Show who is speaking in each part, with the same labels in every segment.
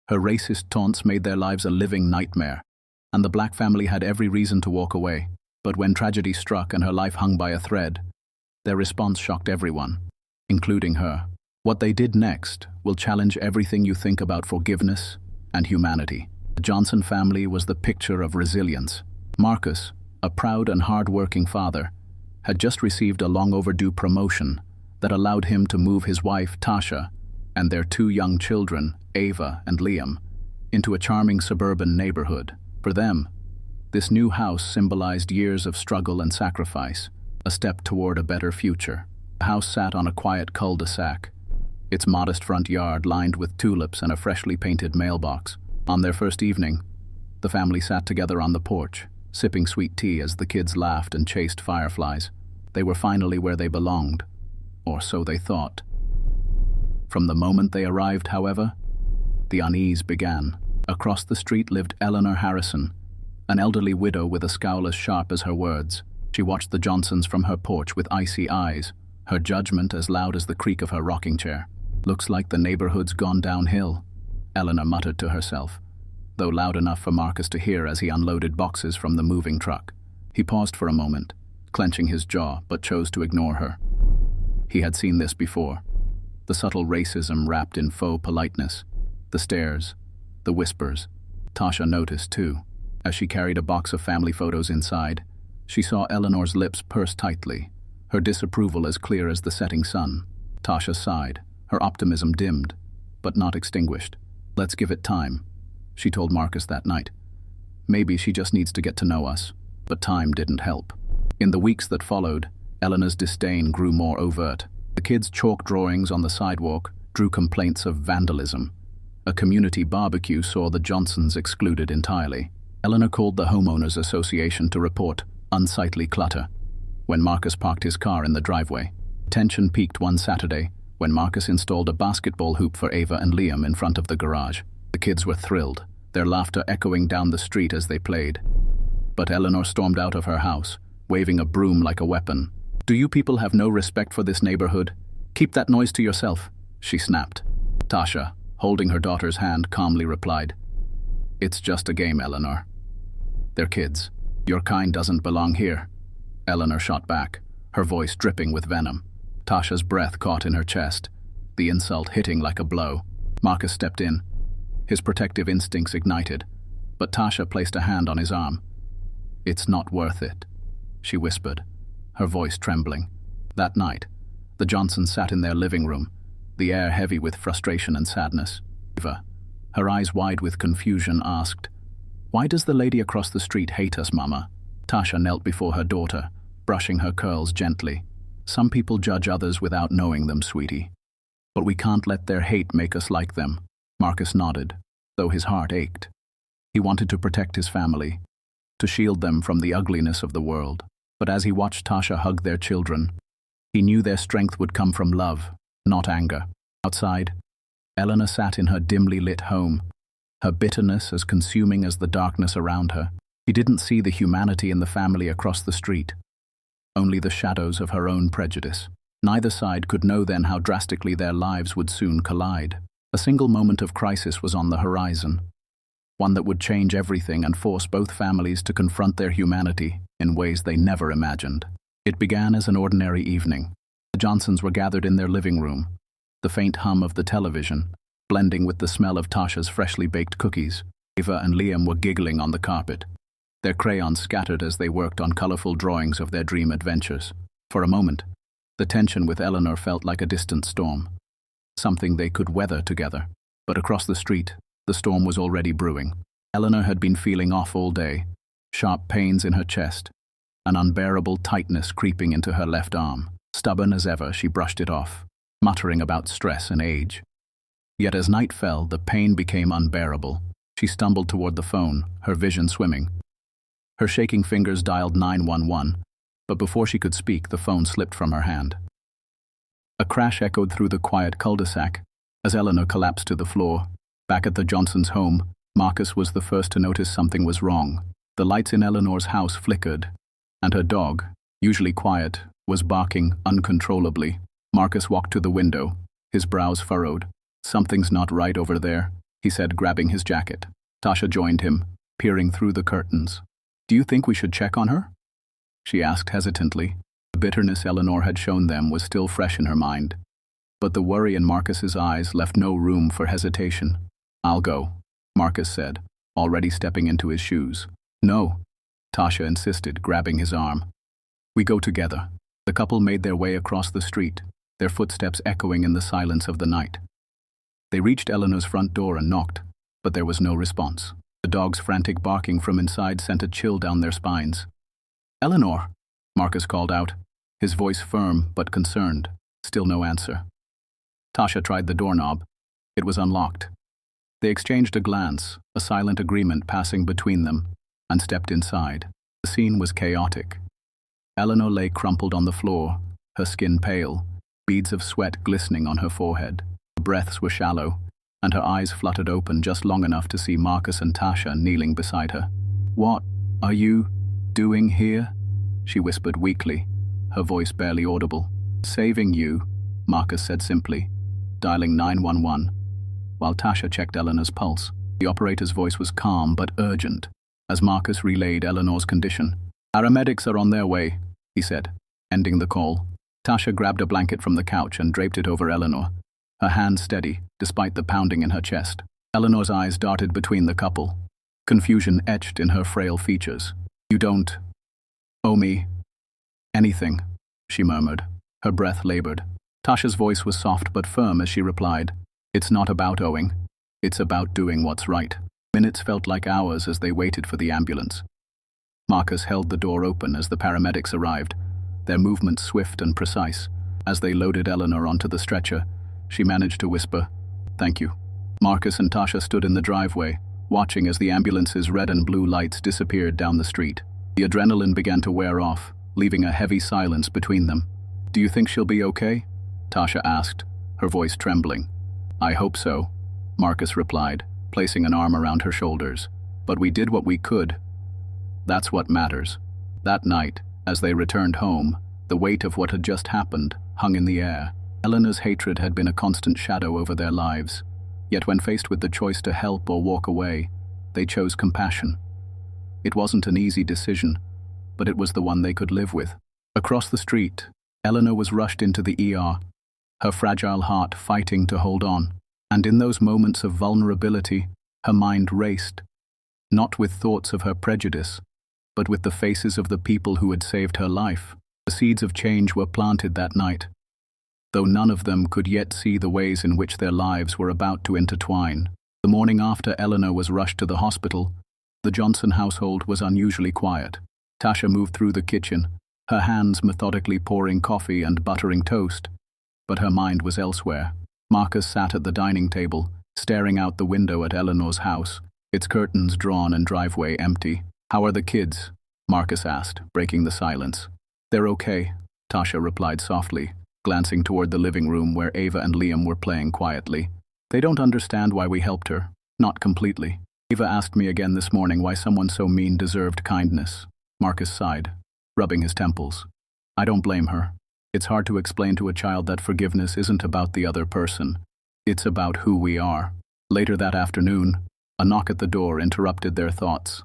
Speaker 1: Her racist taunts made their lives a living nightmare, and the Black family had every reason to walk away. But when tragedy struck and her life hung by a thread, their response shocked everyone, including her. What they did next will challenge everything you think about forgiveness and humanity. The Johnson family was the picture of resilience. Marcus, a proud and hard-working father, had just received a long-overdue promotion that allowed him to move his wife, Tasha, and their 2 young children, Ava and Liam, into a charming suburban neighborhood. For them, this new house symbolized years of struggle and sacrifice, a step toward a better future. The house sat on a quiet cul-de-sac, its modest front yard lined with tulips and a freshly painted mailbox. On their first evening, the family sat together on the porch, sipping sweet tea as the kids laughed and chased fireflies. They were finally where they belonged, or so they thought. From the moment they arrived, however, the unease began. Across the street lived Eleanor Harrison, an elderly widow with a scowl as sharp as her words. She watched the Johnsons from her porch with icy eyes, her judgment as loud as the creak of her rocking chair. "Looks like the neighborhood's gone downhill," Eleanor muttered to herself, though loud enough for Marcus to hear as he unloaded boxes from the moving truck. He paused for a moment, clenching his jaw, but chose to ignore her. He had seen this before. The subtle racism wrapped in faux politeness, the stares, the whispers. Tasha noticed, too. As she carried a box of family photos inside, she saw Eleanor's lips purse tightly, her disapproval as clear as the setting sun. Tasha sighed, her optimism dimmed, but not extinguished. "Let's give it time," she told Marcus that night. "Maybe she just needs to get to know us." But time didn't help. In the weeks that followed, Eleanor's disdain grew more overt. The kids' chalk drawings on the sidewalk drew complaints of vandalism. A community barbecue saw the Johnsons excluded entirely. Eleanor called the homeowners association to report unsightly clutter. When Marcus parked his car in the driveway, tension peaked one Saturday when Marcus installed a basketball hoop for Ava and Liam in front of the garage. The kids were thrilled, their laughter echoing down the street as they played. But Eleanor stormed out of her house, waving a broom like a weapon. "Do you people have no respect for this neighborhood? Keep that noise to yourself," she snapped. Tasha, holding her daughter's hand, calmly replied, "It's just a game, Eleanor. They're kids. Your kind doesn't belong here." Eleanor shot back, her voice dripping with venom. Tasha's breath caught in her chest, the insult hitting like a blow. Marcus stepped in, his protective instincts ignited, but Tasha placed a hand on his arm. "It's not worth it," she whispered, her voice trembling. That night, the Johnsons sat in their living room, the air heavy with frustration and sadness. Eva, her eyes wide with confusion, asked, "Why does the lady across the street hate us, Mama?" Tasha knelt before her daughter, brushing her curls gently. "Some people judge others without knowing them, sweetie. But we can't let their hate make us like them." Marcus nodded, though his heart ached. He wanted to protect his family, to shield them from the ugliness of the world. But as he watched Tasha hug their children, he knew their strength would come from love, not anger. Outside, Eleanor sat in her dimly lit home, her bitterness as consuming as the darkness around her. She didn't see the humanity in the family across the street, only the shadows of her own prejudice. Neither side could know then how drastically their lives would soon collide. A single moment of crisis was on the horizon, one that would change everything and force both families to confront their humanity in ways they never imagined. It began as an ordinary evening. The Johnsons were gathered in their living room, the faint hum of the television blending with the smell of Tasha's freshly baked cookies. Ava and Liam were giggling on the carpet, their crayons scattered as they worked on colorful drawings of their dream adventures. For a moment, the tension with Eleanor felt like a distant storm, something they could weather together. But across the street, the storm was already brewing. Eleanor had been feeling off all day, sharp pains in her chest, an unbearable tightness creeping into her left arm. Stubborn as ever, she brushed it off, muttering about stress and age. Yet as night fell, the pain became unbearable. She stumbled toward the phone, her vision swimming. Her shaking fingers dialed 911, but before she could speak, the phone slipped from her hand. A crash echoed through the quiet cul-de-sac as Eleanor collapsed to the floor. Back at the Johnsons' home, Marcus was the first to notice something was wrong. The lights in Eleanor's house flickered, and her dog, usually quiet, was barking uncontrollably. Marcus walked to the window, his brows furrowed. "Something's not right over there," he said, grabbing his jacket. Tasha joined him, peering through the curtains. "Do you think we should check on her?" she asked hesitantly. The bitterness Eleanor had shown them was still fresh in her mind. But the worry in Marcus's eyes left no room for hesitation. "I'll go," Marcus said, already stepping into his shoes. "No," Tasha insisted, grabbing his arm. "We go together." The couple made their way across the street, their footsteps echoing in the silence of the night. They reached Eleanor's front door and knocked, but there was no response. The dog's frantic barking from inside sent a chill down their spines. "Eleanor," Marcus called out, his voice firm but concerned. Still no answer. Tasha tried the doorknob. It was unlocked. They exchanged a glance, a silent agreement passing between them, and stepped inside. The scene was chaotic. Eleanor lay crumpled on the floor, her skin pale, beads of sweat glistening on her forehead. Her breaths were shallow, and her eyes fluttered open just long enough to see Marcus and Tasha kneeling beside her. "What are you doing here?" she whispered weakly, her voice barely audible. "Saving you," Marcus said simply, dialing 911, while Tasha checked Eleanor's pulse. The operator's voice was calm but urgent, as Marcus relayed Eleanor's condition. "Paramedics are on their way," he said, ending the call. Tasha grabbed a blanket from the couch and draped it over Eleanor, her hand steady, despite the pounding in her chest. Eleanor's eyes darted between the couple, confusion etched in her frail features. "You don't owe me anything," she murmured, her breath labored. Tasha's voice was soft but firm as she replied, "It's not about owing. It's about doing what's right." Minutes felt like hours as they waited for the ambulance. Marcus held the door open as the paramedics arrived, their movements swift and precise. As they loaded Eleanor onto the stretcher, she managed to whisper, "Thank you." Marcus and Tasha stood in the driveway, watching as the ambulance's red and blue lights disappeared down the street. The adrenaline began to wear off, leaving a heavy silence between them. "Do you think she'll be okay?" Tasha asked, her voice trembling. "I hope so," Marcus replied, placing an arm around her shoulders. "But we did what we could. That's what matters." That night, as they returned home, the weight of what had just happened hung in the air. Eleanor's hatred had been a constant shadow over their lives. Yet when faced with the choice to help or walk away, they chose compassion. It wasn't an easy decision, but it was the one they could live with. Across the street, Eleanor was rushed into the ER, her fragile heart fighting to hold on. And in those moments of vulnerability, her mind raced, not with thoughts of her prejudice, but with the faces of the people who had saved her life. The seeds of change were planted that night, though none of them could yet see the ways in which their lives were about to intertwine. The morning after Eleanor was rushed to the hospital, the Johnson household was unusually quiet. Tasha moved through the kitchen, her hands methodically pouring coffee and buttering toast, but her mind was elsewhere. Marcus sat at the dining table, staring out the window at Eleanor's house, its curtains drawn and driveway empty. "How are the kids?" Marcus asked, breaking the silence. "They're okay," Tasha replied softly, glancing toward the living room where Ava and Liam were playing quietly. "They don't understand why we helped her. Not completely. Ava asked me again this morning why someone so mean deserved kindness." Marcus sighed, rubbing his temples. "I don't blame her. It's hard to explain to a child that forgiveness isn't about the other person. It's about who we are." Later that afternoon, a knock at the door interrupted their thoughts.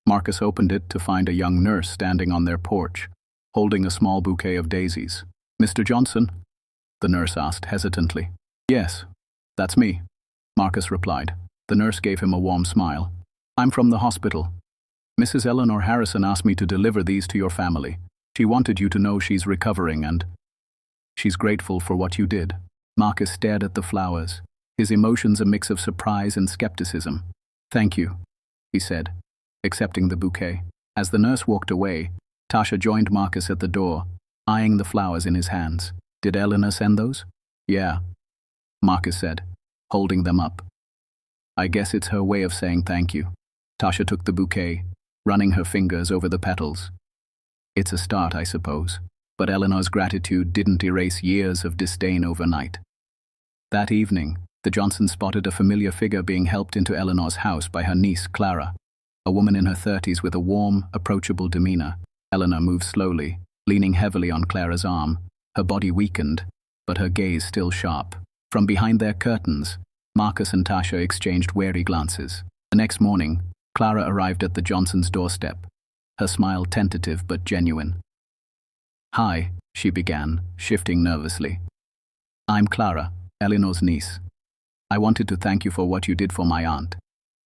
Speaker 1: Marcus opened it to find a young nurse standing on their porch, holding a small bouquet of daisies. "Mr. Johnson?" the nurse asked hesitantly. "Yes, that's me," Marcus replied. The nurse gave him a warm smile. "I'm from the hospital. Mrs. Eleanor Harrison asked me to deliver these to your family. She wanted you to know she's recovering and she's grateful for what you did." Marcus stared at the flowers, his emotions a mix of surprise and skepticism. "Thank you," he said, accepting the bouquet. As the nurse walked away, Tasha joined Marcus at the door, eyeing the flowers in his hands. "Did Eleanor send those?" "Yeah," Marcus said, holding them up. "I guess it's her way of saying thank you." Tasha took the bouquet, running her fingers over the petals. "It's a start, I suppose." But Eleanor's gratitude didn't erase years of disdain overnight. That evening, the Johnsons spotted a familiar figure being helped into Eleanor's house by her niece, Clara, a woman in her 30s with a warm, approachable demeanor. Eleanor moved slowly, leaning heavily on Clara's arm, her body weakened, but her gaze still sharp. From behind their curtains, Marcus and Tasha exchanged wary glances. The next morning, Clara arrived at the Johnsons' doorstep, her smile tentative but genuine. "Hi," she began, shifting nervously. "I'm Clara, Eleanor's niece. I wanted to thank you for what you did for my aunt.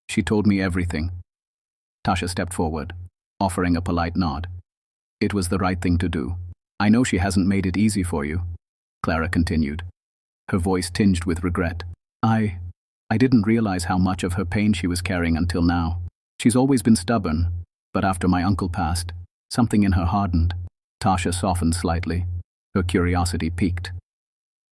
Speaker 1: She told me everything." Tasha stepped forward, offering a polite nod. "It was the right thing to do. I know she hasn't made it easy for you," Clara continued, her voice tinged with regret. I didn't realize how much of her pain she was carrying until now. She's always been stubborn, but after my uncle passed, something in her hardened." Tasha softened slightly. Her curiosity piqued.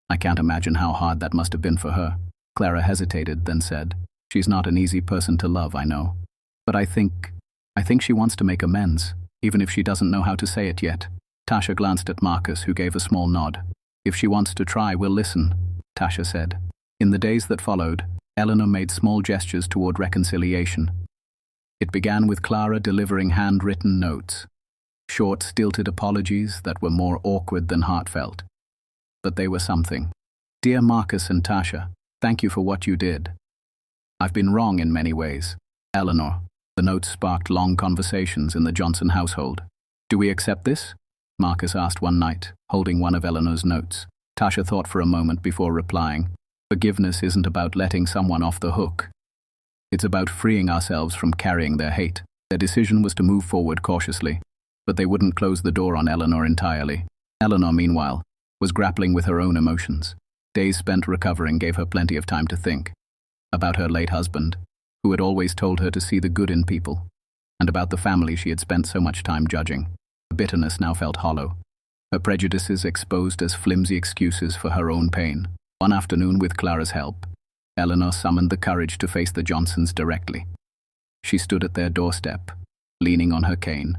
Speaker 1: "I can't imagine how hard that must have been for her." Clara hesitated, then said, "She's not an easy person to love, I know. But I think she wants to make amends, even if she doesn't know how to say it yet." Tasha glanced at Marcus, who gave a small nod. "If she wants to try, we'll listen," Tasha said. In the days that followed, Eleanor made small gestures toward reconciliation. It began with Clara delivering handwritten notes, short, stilted apologies that were more awkward than heartfelt. But they were something. "Dear Marcus and Tasha, thank you for what you did. I've been wrong in many ways. Eleanor." The notes sparked long conversations in the Johnson household. "Do we accept this?" Marcus asked one night, holding one of Eleanor's notes. Tasha thought for a moment before replying. "Forgiveness isn't about letting someone off the hook. It's about freeing ourselves from carrying their hate." Their decision was to move forward cautiously, but they wouldn't close the door on Eleanor entirely. Eleanor, meanwhile, was grappling with her own emotions. Days spent recovering gave her plenty of time to think. About her late husband, who had always told her to see the good in people, and about the family she had spent so much time judging. The bitterness now felt hollow, her prejudices exposed as flimsy excuses for her own pain. One afternoon, with Clara's help, Eleanor summoned the courage to face the Johnsons directly. She stood at their doorstep, leaning on her cane,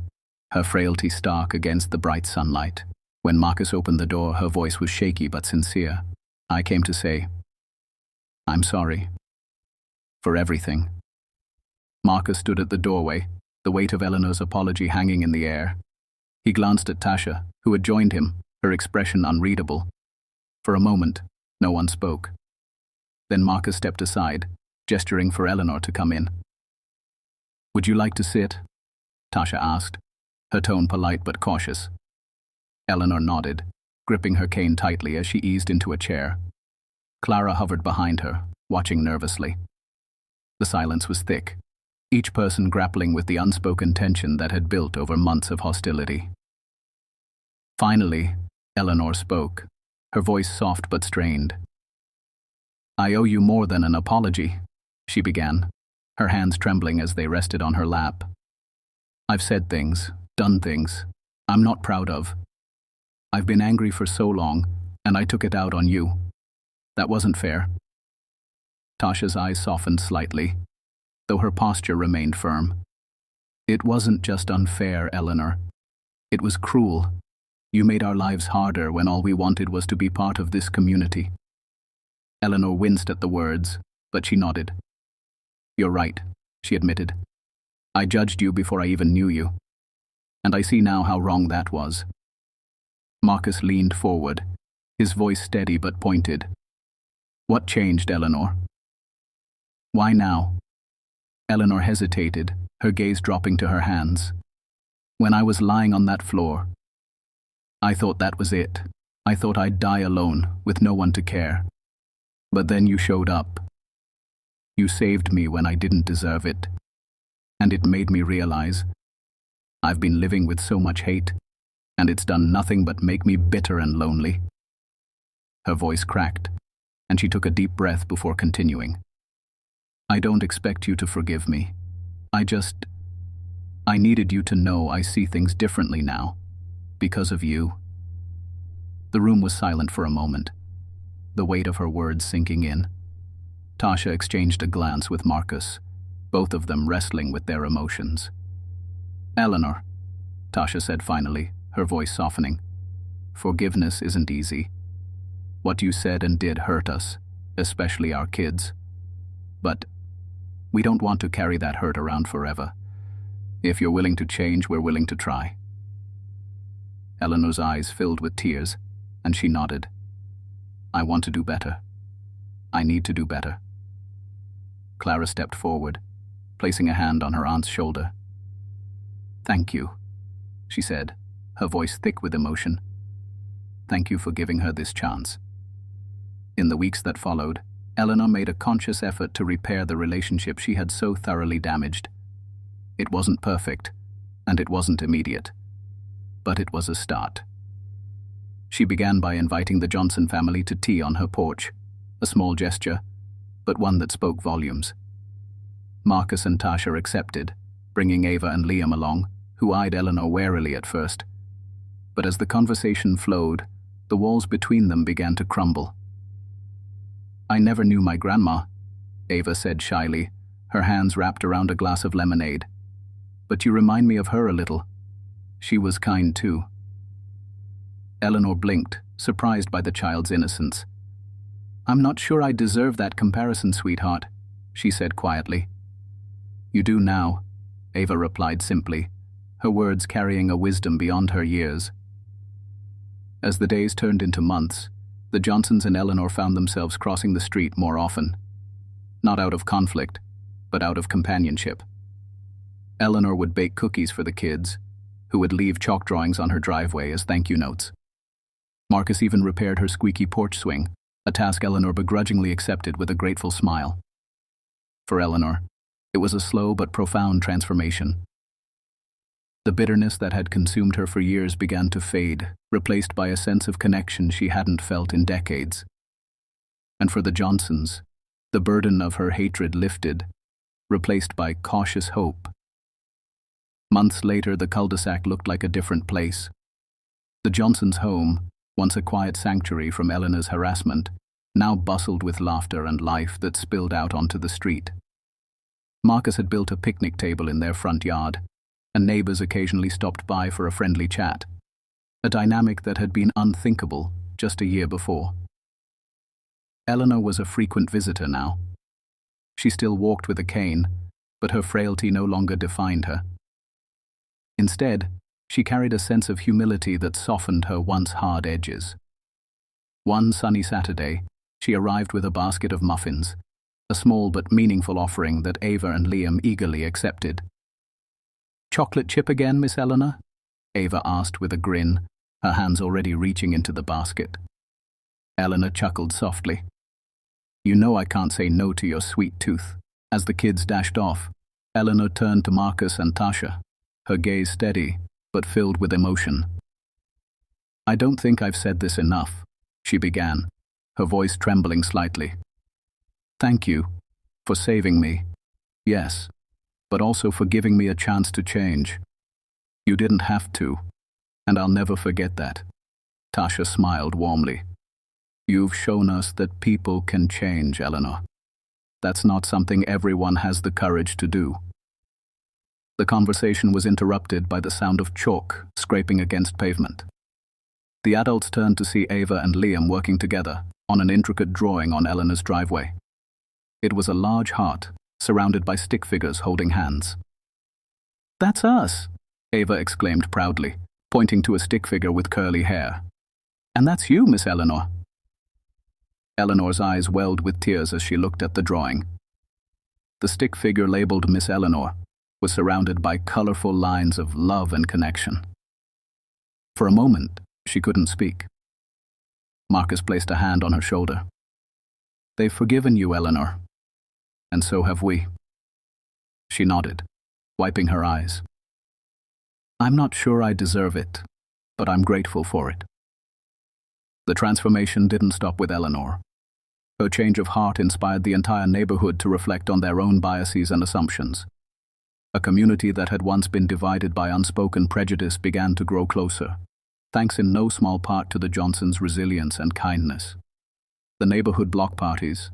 Speaker 1: her frailty stark against the bright sunlight. When Marcus opened the door, her voice was shaky but sincere. "I came to say, I'm sorry. For everything." Marcus stood at the doorway, the weight of Eleanor's apology hanging in the air. He glanced at Tasha, who had joined him, her expression unreadable. For a moment, no one spoke. Then Marcus stepped aside, gesturing for Eleanor to come in. "Would you like to sit?" Tasha asked, her tone polite but cautious. Eleanor nodded, gripping her cane tightly as she eased into a chair. Clara hovered behind her, watching nervously. The silence was thick, each person grappling with the unspoken tension that had built over months of hostility. Finally, Eleanor spoke, her voice soft but strained. "I owe you more than an apology," she began, her hands trembling as they rested on her lap. "I've said things, done things I'm not proud of. I've been angry for so long, and I took it out on you. That wasn't fair." Tasha's eyes softened slightly, though her posture remained firm. "It wasn't just unfair, Eleanor. It was cruel. You made our lives harder when all we wanted was to be part of this community." Eleanor winced at the words, but she nodded. "You're right," she admitted. "I judged you before I even knew you. And I see now how wrong that was." Marcus leaned forward, his voice steady but pointed. "What changed, Eleanor?" "Why now?" Eleanor hesitated, her gaze dropping to her hands. "When I was lying on that floor, I thought that was it. I thought I'd die alone, with no one to care. But then you showed up. You saved me when I didn't deserve it. And it made me realize I've been living with so much hate, and it's done nothing but make me bitter and lonely." Her voice cracked, and she took a deep breath before continuing. "I don't expect you to forgive me. I needed you to know I see things differently now, because of you." The room was silent for a moment, the weight of her words sinking in. Tasha exchanged a glance with Marcus, both of them wrestling with their emotions. "Eleanor," Tasha said finally, her voice softening, "forgiveness isn't easy. What you said and did hurt us, especially our kids. But we don't want to carry that hurt around forever. If you're willing to change, we're willing to try." Eleanor's eyes filled with tears, and she nodded. "I want to do better. I need to do better." Clara stepped forward, placing a hand on her aunt's shoulder. "Thank you," she said, her voice thick with emotion. "Thank you for giving her this chance." In the weeks that followed, Eleanor made a conscious effort to repair the relationship she had so thoroughly damaged. It wasn't perfect, and it wasn't immediate, but it was a start. She began by inviting the Johnson family to tea on her porch, a small gesture, but one that spoke volumes. Marcus and Tasha accepted, bringing Ava and Liam along, who eyed Eleanor warily at first. But as the conversation flowed, the walls between them began to crumble. "I never knew my grandma," Ava said shyly, her hands wrapped around a glass of lemonade. "But you remind me of her a little. She was kind too." Eleanor blinked, surprised by the child's innocence. "I'm not sure I deserve that comparison, sweetheart," she said quietly. "You do now," Ava replied simply, her words carrying a wisdom beyond her years. As the days turned into months, the Johnsons and Eleanor found themselves crossing the street more often. Not out of conflict, but out of companionship. Eleanor would bake cookies for the kids, who would leave chalk drawings on her driveway as thank you notes. Marcus even repaired her squeaky porch swing, a task Eleanor begrudgingly accepted with a grateful smile. For Eleanor, it was a slow but profound transformation. The bitterness that had consumed her for years began to fade, replaced by a sense of connection she hadn't felt in decades. And for the Johnsons, the burden of her hatred lifted, replaced by cautious hope. Months later, the cul-de-sac looked like a different place. The Johnsons' home, once a quiet sanctuary from Eleanor's harassment, now bustled with laughter and life that spilled out onto the street. Marcus had built a picnic table in their front yard, and neighbors occasionally stopped by for a friendly chat, a dynamic that had been unthinkable just a year before. Eleanor was a frequent visitor now. She still walked with a cane, but her frailty no longer defined her. Instead, she carried a sense of humility that softened her once hard edges. One sunny Saturday, she arrived with a basket of muffins, a small but meaningful offering that Ava and Liam eagerly accepted. "Chocolate chip again, Miss Eleanor?" Ava asked with a grin, her hands already reaching into the basket. Eleanor chuckled softly. "You know I can't say no to your sweet tooth." As the kids dashed off, Eleanor turned to Marcus and Tasha, her gaze steady, but filled with emotion. "I don't think I've said this enough," she began, her voice trembling slightly. "Thank you for saving me, yes, but also for giving me a chance to change. You didn't have to, and I'll never forget that." Tasha smiled warmly. "You've shown us that people can change, Eleanor. That's not something everyone has the courage to do." The conversation was interrupted by the sound of chalk scraping against pavement. The adults turned to see Ava and Liam working together on an intricate drawing on Eleanor's driveway. It was a large heart, surrounded by stick figures holding hands. "That's us," Ava exclaimed proudly, pointing to a stick figure with curly hair. "And that's you, Miss Eleanor." Eleanor's eyes welled with tears as she looked at the drawing. The stick figure labeled Miss Eleanor was surrounded by colorful lines of love and connection. For a moment, she couldn't speak. Marcus placed a hand on her shoulder. "They've forgiven you, Eleanor, and so have we." She nodded, wiping her eyes. "I'm not sure I deserve it, but I'm grateful for it." The transformation didn't stop with Eleanor. Her change of heart inspired the entire neighborhood to reflect on their own biases and assumptions. A community that had once been divided by unspoken prejudice began to grow closer, thanks in no small part to the Johnsons' resilience and kindness. The neighborhood block parties,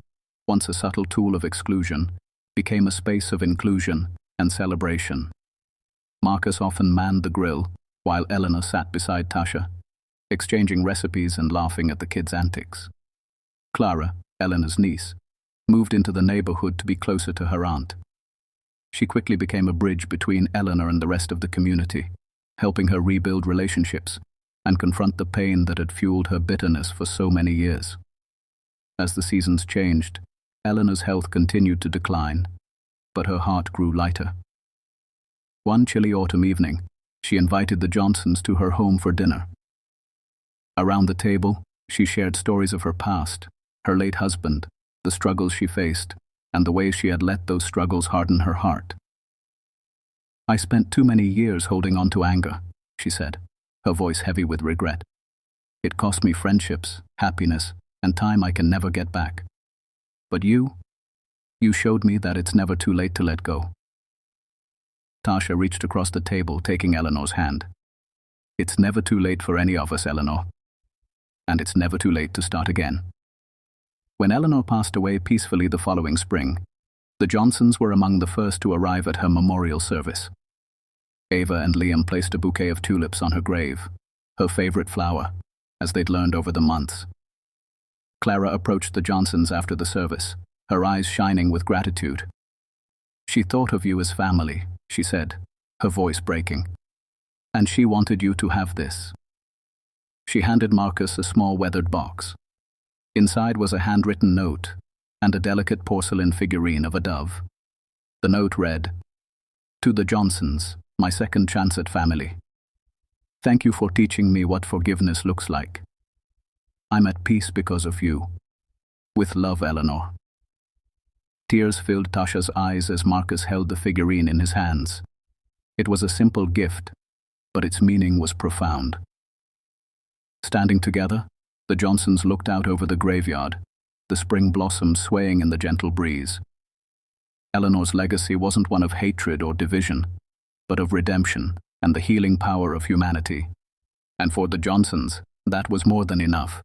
Speaker 1: once a subtle tool of exclusion, became a space of inclusion and celebration. Marcus often manned the grill, while Eleanor sat beside Tasha, exchanging recipes and laughing at the kids' antics. Clara, Eleanor's niece, moved into the neighborhood to be closer to her aunt. She quickly became a bridge between Eleanor and the rest of the community, helping her rebuild relationships and confront the pain that had fueled her bitterness for so many years. As the seasons changed, Eleanor's health continued to decline, but her heart grew lighter. One chilly autumn evening, she invited the Johnsons to her home for dinner. Around the table, she shared stories of her past, her late husband, the struggles she faced, and the way she had let those struggles harden her heart. "I spent too many years holding on to anger," she said, her voice heavy with regret. "It cost me friendships, happiness, and time I can never get back. But you showed me that it's never too late to let go." Tasha reached across the table, taking Eleanor's hand. "It's never too late for any of us, Eleanor. And it's never too late to start again." When Eleanor passed away peacefully the following spring, the Johnsons were among the first to arrive at her memorial service. Ava and Liam placed a bouquet of tulips on her grave, her favorite flower, as they'd learned over the months. Clara approached the Johnsons after the service, her eyes shining with gratitude. "She thought of you as family," she said, her voice breaking. "And she wanted you to have this." She handed Marcus a small weathered box. Inside was a handwritten note and a delicate porcelain figurine of a dove. The note read, "To the Johnsons, my second chance at family. Thank you for teaching me what forgiveness looks like. I'm at peace because of you. With love, Eleanor." Tears filled Tasha's eyes as Marcus held the figurine in his hands. It was a simple gift, but its meaning was profound. Standing together, the Johnsons looked out over the graveyard, the spring blossoms swaying in the gentle breeze. Eleanor's legacy wasn't one of hatred or division, but of redemption and the healing power of humanity. And for the Johnsons, that was more than enough.